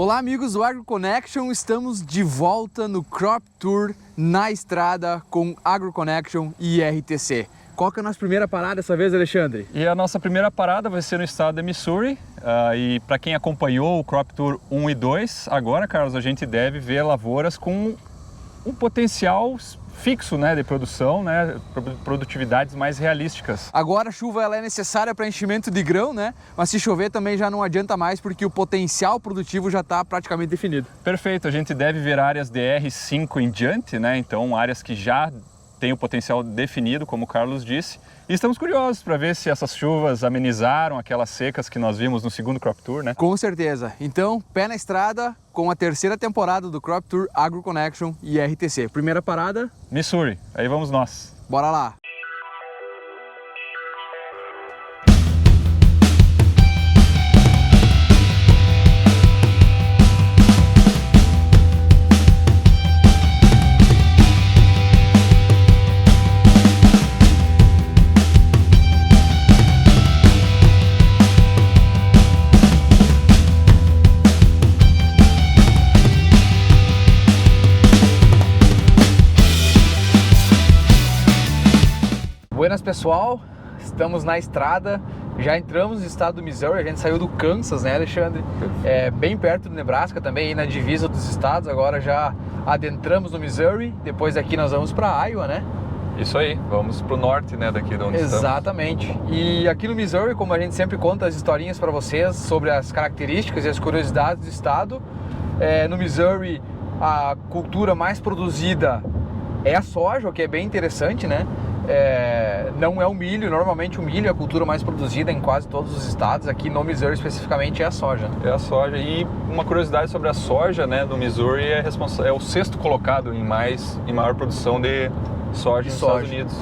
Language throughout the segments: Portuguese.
Olá amigos do AgroConnection, estamos de volta no Crop Tour na estrada com AgroConnection e RTC. Qual que é a nossa primeira parada dessa vez, Alexandre? E a nossa primeira parada vai ser no estado de Missouri. E para quem acompanhou o Crop Tour 1 e 2, agora, Carlos, a gente deve ver lavouras com um potencial fixo, né, de produção, né, produtividades mais realísticas. Agora a chuva ela é necessária para enchimento de grão, né? Mas se chover também já não adianta mais porque o potencial produtivo já está praticamente definido. Perfeito, a gente deve ver áreas de R5 em diante, né? Então áreas que já têm o potencial definido, como o Carlos disse. E estamos curiosos para ver se essas chuvas amenizaram aquelas secas que nós vimos no segundo Crop Tour, né? Com certeza. Então, pé na estrada com a terceira temporada do Crop Tour AgroConnection e RTC. Primeira parada? Missouri. Aí vamos nós. Bora lá! Buenas pessoal, estamos na estrada, já entramos no estado do Missouri, a gente saiu do Kansas, né, Alexandre? Bem perto do Nebraska também, aí na divisa dos estados, agora já adentramos no Missouri, depois daqui nós vamos para Iowa, né? Isso aí, vamos para o norte, né, daqui de onde Exatamente. estamos. E aqui no Missouri, como a gente sempre conta as historinhas para vocês sobre as características e as curiosidades do estado, no Missouri a cultura mais produzida é a soja, o que é bem interessante, né? Não é o milho, normalmente o milho é a cultura mais produzida em quase todos os estados, aqui no Missouri especificamente é a soja. É a soja, e uma curiosidade sobre a soja, né, do Missouri é o sexto colocado em maior produção de soja nos Estados Unidos.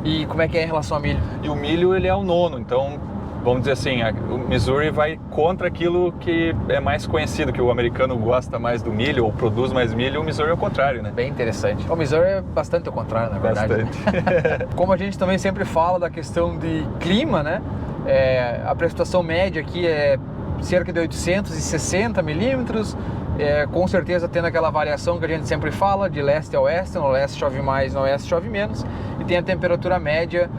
E como é que é em relação ao milho? E o milho ele é o nono, então vamos dizer assim, o Missouri vai contra aquilo que é mais conhecido, que o americano gosta mais do milho ou produz mais milho, o Missouri é o contrário, né? Bem interessante. O Missouri é bastante o contrário, na verdade. Bastante. Como a gente também sempre fala da questão de clima, né? A precipitação média aqui é cerca de 860 milímetros, com certeza tendo aquela variação que a gente sempre fala, de leste a oeste, no leste chove mais, no oeste chove menos, e tem a temperatura média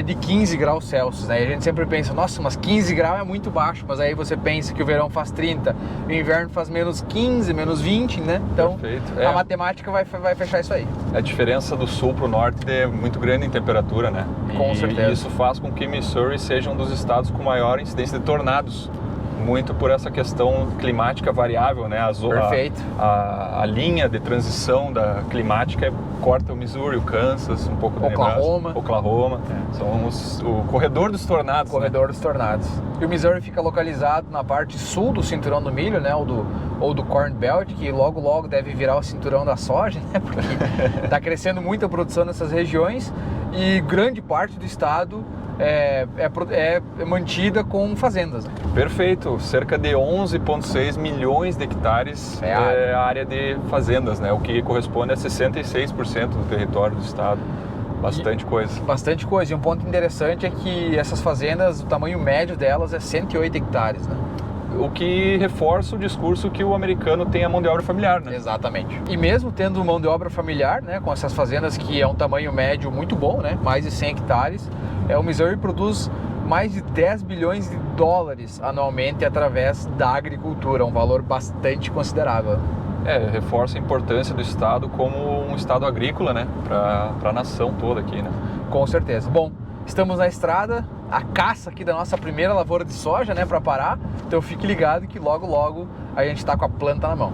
de 15 graus Celsius, né? E a gente sempre pensa, nossa, mas 15 graus é muito baixo, mas aí você pensa que o verão faz 30, o inverno faz menos 15, menos 20, né? Então, a matemática vai fechar isso aí. A diferença do sul para o norte é muito grande em temperatura, né? Com certeza. E isso faz com que Missouri seja um dos estados com maior incidência de tornados. Muito por essa questão climática variável, né? Perfeito. A linha de transição da climática corta o Missouri, o Kansas, um pouco do Oklahoma. São o corredor dos tornados. Corredor dos tornados. E o Missouri fica localizado na parte sul do cinturão do milho, né? Ou do Corn Belt, que logo deve virar o cinturão da soja, né? Porque está crescendo muito a produção nessas regiões e grande parte do estado é mantida com fazendas. Perfeito, cerca de 11,6 milhões de hectares é a área de fazendas, né? O que corresponde a 66% do território do estado. Bastante coisa. Bastante coisa, e um ponto interessante é que essas fazendas, o tamanho médio delas é 108 hectares, né? O que reforça o discurso que o americano tem a mão de obra familiar, né? Exatamente. E mesmo tendo mão de obra familiar, né, com essas fazendas que é um tamanho médio muito bom, né, mais de 100 hectares, o Missouri produz mais de 10 bilhões de dólares anualmente através da agricultura, um valor bastante considerável. Reforça a importância do estado como um estado agrícola, né, para a nação toda aqui, né? Com certeza. Bom, estamos na estrada, a caça aqui da nossa primeira lavoura de soja, né, para parar. Então fique ligado que logo a gente está com a planta na mão.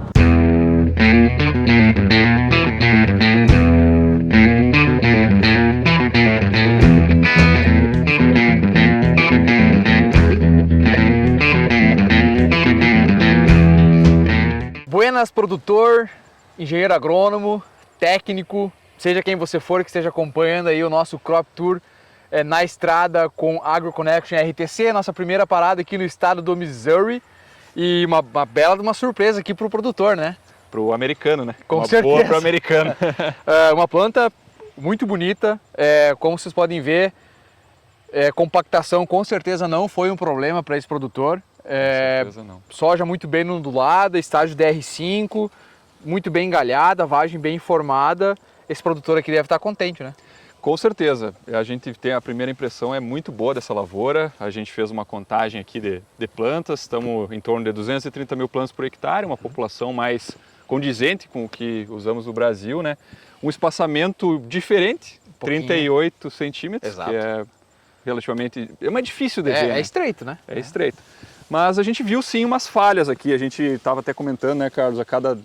Buenas, produtor, engenheiro agrônomo, técnico, seja quem você for que esteja acompanhando aí o nosso Crop Tour na estrada com AgroConnection RTC, nossa primeira parada aqui no estado do Missouri, e uma bela de uma surpresa aqui para o produtor, né? Para o americano, né? Com certeza. Boa para o americano. Uma planta muito bonita, como vocês podem ver, compactação com certeza não foi um problema para esse produtor. certeza não. Soja muito bem ondulada, estágio DR5, muito bem engalhada, vagem bem formada. Esse produtor aqui deve estar contente, né? Com certeza, a gente tem a primeira impressão é muito boa dessa lavoura. A gente fez uma contagem aqui de plantas, estamos em torno de 230 mil plantas por hectare, uma população mais condizente com o que usamos no Brasil, né? Um espaçamento diferente, 38 centímetros, Exato. que é relativamente... É mais difícil de ver, né? É estreito, né? É estreito. Mas a gente viu sim umas falhas aqui, a gente estava até comentando, né, Carlos, a cada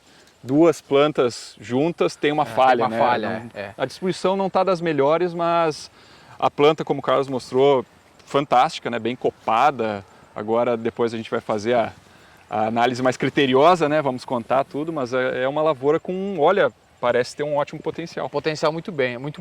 2 plantas juntas tem uma falha, tem uma né? falha, Não, a distribuição não está das melhores, mas a planta, como o Carlos mostrou, fantástica, né? Bem copada. Agora depois a gente vai fazer a análise mais criteriosa, né? Vamos contar tudo, mas é uma lavoura com, olha, parece ter um ótimo potencial. Potencial muito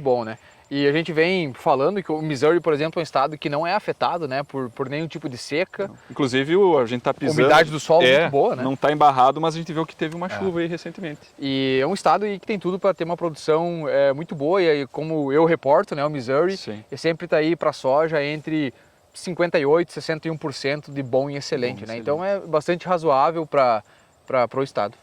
bom, né? E a gente vem falando que o Missouri, por exemplo, é um estado que não é afetado, né, por nenhum tipo de seca. Inclusive a gente está pisando... A umidade do solo é muito boa, né? Não está embarrado, mas a gente viu que teve uma chuva aí recentemente. E é um estado que tem tudo para ter uma produção muito boa, e aí, como eu reporto, né, o Missouri sempre está aí para soja entre 58% e 61% de bom e excelente, né? Então é bastante razoável para o estado.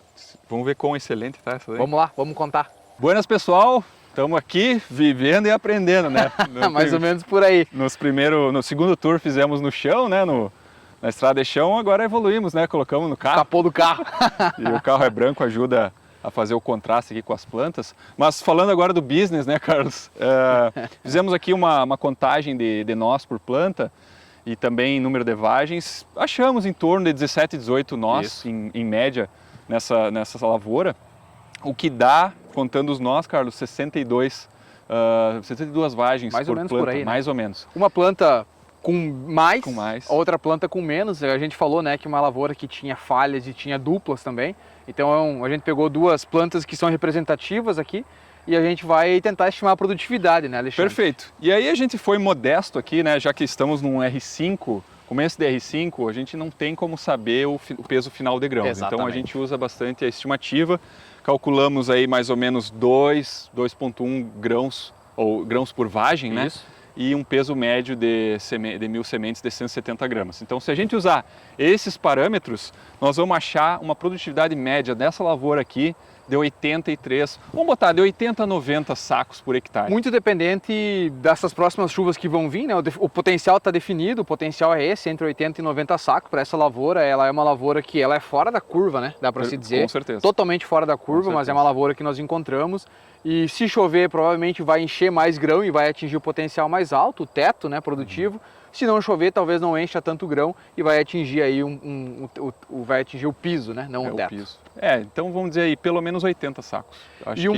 Vamos ver quão excelente está essa daí. Vamos lá, vamos contar. Buenas, pessoal! Estamos aqui vivendo e aprendendo, né? Mais ou menos por aí. No segundo tour fizemos no chão, né? Na estrada de chão, agora evoluímos, né? Colocamos no carro. Escapou do carro. E o carro é branco, ajuda a fazer o contraste aqui com as plantas. Mas falando agora do business, né, Carlos? Fizemos aqui uma contagem de nós por planta e também número de vagens. Achamos em torno de 17, 18 nós, em média, nessa lavoura. O que dá, contando os nós, Carlos, 62 vagens mais por ou menos planta, por aí, né? mais ou menos. Uma planta com mais, a outra planta com menos. A gente falou, né, que uma lavoura que tinha falhas e tinha duplas também. Então a gente pegou 2 plantas que são representativas aqui e a gente vai tentar estimar a produtividade, né, Alexandre? Perfeito. E aí a gente foi modesto aqui, né, já que estamos num R5, começo de R5, a gente não tem como saber o peso final de grãos. Exatamente. Então a gente usa bastante a estimativa. Calculamos aí mais ou menos 2,1 grãos, ou grãos por vagem, né? E um peso médio de 1.000 sementes de 170 gramas. Então, se a gente usar esses parâmetros, nós vamos achar uma produtividade média dessa lavoura aqui de 83, vamos botar de 80 a 90 sacos por hectare. Muito dependente dessas próximas chuvas que vão vir, né? O potencial está definido, o potencial é esse, entre 80 e 90 sacos para essa lavoura. Ela é uma lavoura que ela é fora da curva, né? Dá para se dizer. Com certeza. Totalmente fora da curva, mas é uma lavoura que nós encontramos. E se chover, provavelmente vai encher mais grão e vai atingir o potencial mais alto, o teto, né, produtivo. Se não chover, talvez não encha tanto grão e vai atingir aí vai atingir o piso, né, não o teto. O piso. Então vamos dizer aí, pelo menos 80 sacos. Acho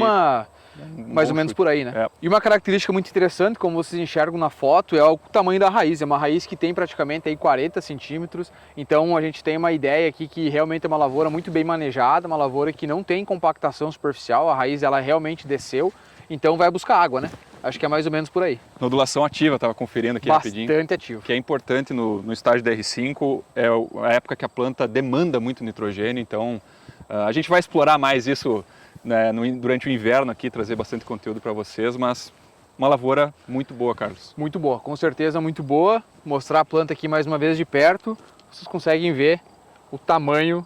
mais ou menos por aí, né? E uma característica muito interessante, como vocês enxergam na foto, é o tamanho da raiz. É uma raiz que tem praticamente aí 40 centímetros. Então a gente tem uma ideia aqui que realmente é uma lavoura muito bem manejada, uma lavoura que não tem compactação superficial. A raiz ela realmente desceu, então vai buscar água, né? Acho que é mais ou menos por aí. Nodulação ativa, estava conferindo aqui rapidinho. Bastante ativo. Que é importante no estágio DR5, é a época que a planta demanda muito nitrogênio, então a gente vai explorar mais isso, né, durante o inverno aqui, trazer bastante conteúdo para vocês, mas uma lavoura muito boa, Carlos. Muito boa, com certeza muito boa. Mostrar a planta aqui mais uma vez de perto, vocês conseguem ver o tamanho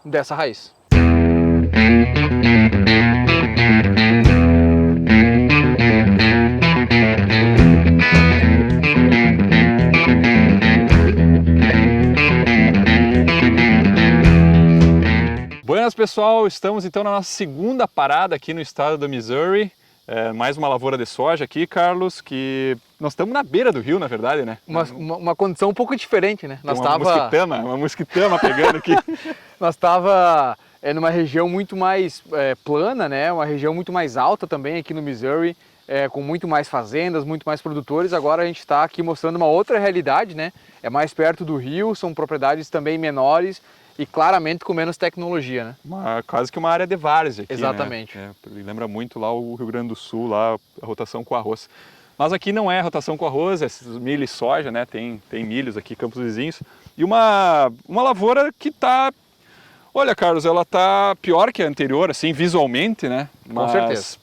dessa raiz. Buenas, pessoal, estamos então na nossa segunda parada aqui no estado do Missouri. Mais uma lavoura de soja aqui, Carlos, que nós estamos na beira do rio, na verdade, né? Uma condição um pouco diferente, né? Uma mosquitama pegando aqui. Nós estava numa região muito mais plana, né? Uma região muito mais alta também aqui no Missouri, com muito mais fazendas, muito mais produtores. Agora a gente está aqui mostrando uma outra realidade, né? É mais perto do rio, são propriedades também menores e claramente com menos tecnologia, né? Quase que uma área de várzea aqui, exatamente. Né? Lembra muito lá o Rio Grande do Sul, lá a rotação com arroz. Mas aqui não é rotação com arroz, é milho e soja, né? Tem milhos aqui, campos vizinhos. E uma lavoura que está... Olha, Carlos, ela está pior que a anterior, assim, visualmente, né? Com certeza.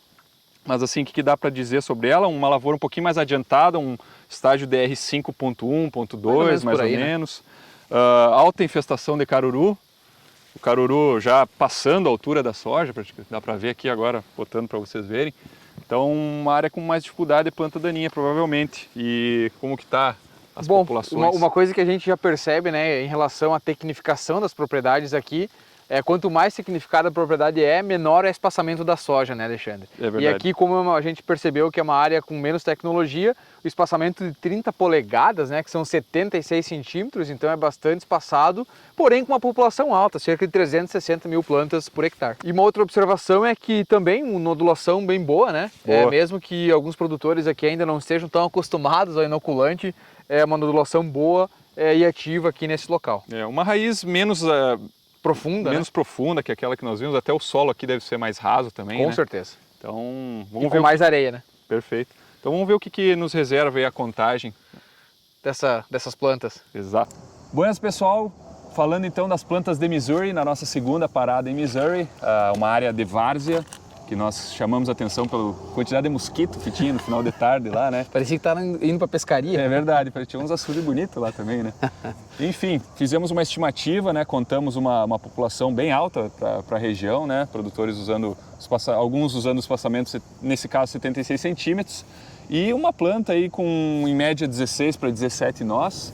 Mas assim, o que dá para dizer sobre ela? Uma lavoura um pouquinho mais adiantada, um estágio DR 5.1, 5.2, mais ou menos. alta infestação de caruru, o caruru já passando a altura da soja, dá para ver aqui agora, botando para vocês verem. Então, uma área com mais dificuldade de planta daninha, provavelmente. E como que está as populações? Uma coisa que a gente já percebe, né, em relação à tecnificação das propriedades aqui, quanto mais tecnificada a propriedade menor é o espaçamento da soja, né, Alexandre? É verdade. E aqui, como a gente percebeu que é uma área com menos tecnologia, o espaçamento de 30 polegadas, né, que são 76 centímetros, então é bastante espaçado, porém com uma população alta, cerca de 360 mil plantas por hectare. E uma outra observação é que também uma nodulação bem boa, né? Boa. Mesmo que alguns produtores aqui ainda não estejam tão acostumados ao inoculante, é uma nodulação boa e ativa aqui nesse local. É uma raiz menos profunda, menos profunda que aquela que nós vimos, até o solo aqui deve ser mais raso também, com né? certeza. Então, vamos ver mais areia, né? Perfeito. Então vamos ver o que nos reserva aí a contagem dessas plantas. Exato. Buenas, pessoal. Falando então das plantas de Missouri, na nossa segunda parada em Missouri, uma área de várzea, que nós chamamos a atenção pela quantidade de mosquito que tinha no final de tarde lá, né? Parecia que estava indo para pescaria. É verdade, tinha uns açudes bonitos lá também, né? Enfim, fizemos uma estimativa, né? Contamos uma população bem alta para a região, né? Produtores usando, alguns usando os espaçamentos, nesse caso 76 centímetros, e uma planta aí com em média 16 para 17 nós.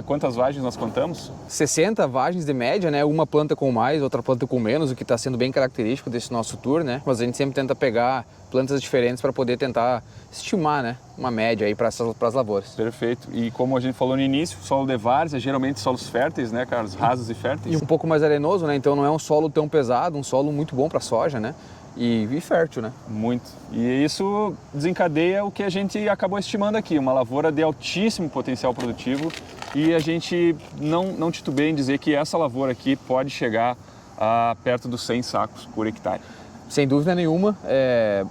Quantas vagens nós contamos? 60 vagens de média, né? Uma planta com mais, outra planta com menos, o que está sendo bem característico desse nosso tour, né? Mas a gente sempre tenta pegar plantas diferentes para poder tentar estimar, né? Uma média aí para as lavouras. Perfeito. E como a gente falou no início, solo de várzea, geralmente solos férteis, né, Carlos? Rasos e férteis. E um pouco mais arenoso, né? Então não é um solo tão pesado, um solo muito bom para soja, né? E fértil, né? Muito. E isso desencadeia o que a gente acabou estimando aqui, uma lavoura de altíssimo potencial produtivo, e a gente não titubeia em dizer que essa lavoura aqui pode chegar a perto dos 100 sacos por hectare. Sem dúvida nenhuma,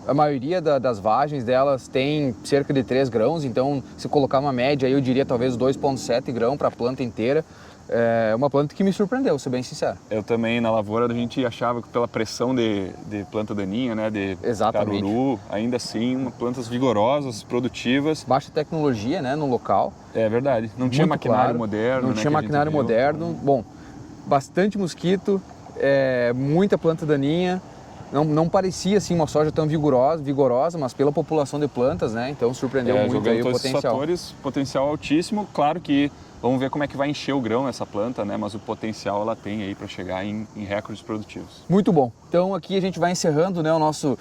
a maioria das vagens delas tem cerca de 3 grãos, então se colocar uma média, eu diria talvez 2,7 grão para a planta inteira. É uma planta que me surpreendeu, ser bem sincero. Eu também, na lavoura, a gente achava que pela pressão de planta daninha, né, de Exatamente. Caruru, ainda assim, plantas vigorosas, produtivas. Baixa tecnologia, né, no local. É verdade, não tinha maquinário moderno. Não tinha maquinário moderno. Bom, bastante mosquito, muita planta daninha. Não parecia assim uma soja tão vigorosa, mas pela população de plantas, né, então surpreendeu muito aí o potencial. Fatores, potencial altíssimo, claro que vamos ver como é que vai encher o grão essa planta, né? Mas o potencial ela tem aí para chegar em recordes produtivos. Muito bom. Então aqui a gente vai encerrando, né, o nosso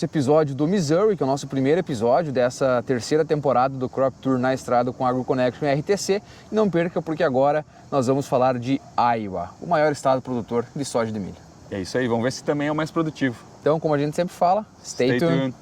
episódio do Missouri, que é o nosso primeiro episódio dessa terceira temporada do Crop Tour na estrada com AgroConnection RTC. E não perca, porque agora nós vamos falar de Iowa, o maior estado produtor de soja de milho. É isso aí, vamos ver se também é o mais produtivo. Então, como a gente sempre fala, stay tuned.